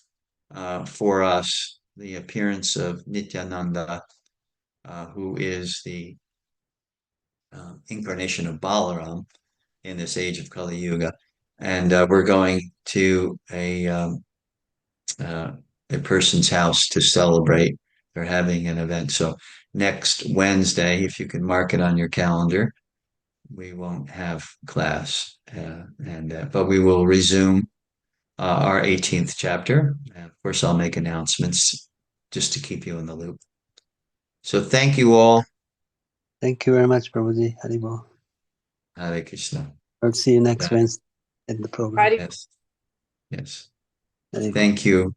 for us, the appearance of Nityananda, who is the incarnation of Balaram in this age of Kali Yuga. And we're going to a person's house to celebrate. They're having an event. So next Wednesday, if you can mark it on your calendar, we won't have class, but we will resume our 18th chapter. And of course, I'll make announcements just to keep you in the loop. So thank you all. Thank you very much, Prabhuji. Haribol. Hare Krishna. I'll see you next Bye. Wednesday at the program. Hari- Yes. Yes. Haribol. Thank you.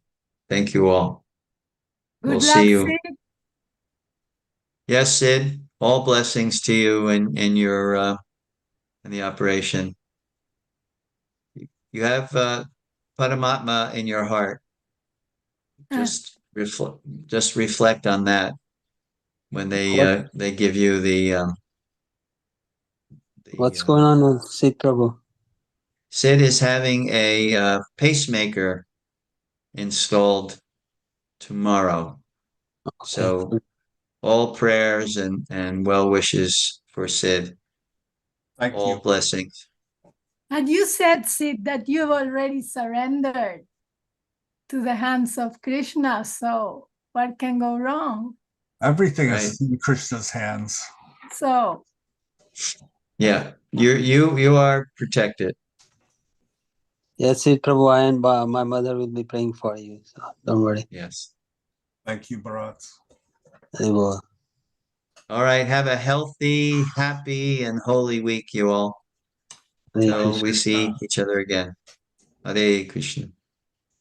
Thank you all. Good We'll luck, see you. Sid. Yes, Sid. All blessings to you in your in the operation. You have Paramatma in your heart. Just reflect on that when they give you What's going on with Sid Prabhu? Sid is having a pacemaker installed tomorrow. Okay. So all prayers and well wishes for Sid. Thank All you. blessings. And you said, Sid, that you've already surrendered to the hands of Krishna. So what can go wrong? Everything Right. is in Krishna's hands. So Yeah, you are protected. Yes, Sid Prabhu, I and my mother will be praying for you. So don't worry. Yes. Thank you, Bharat. Haribol. All right. Have a healthy, happy, and holy week, you all. Hare Till Krishna. we see each other again. Hare Krishna.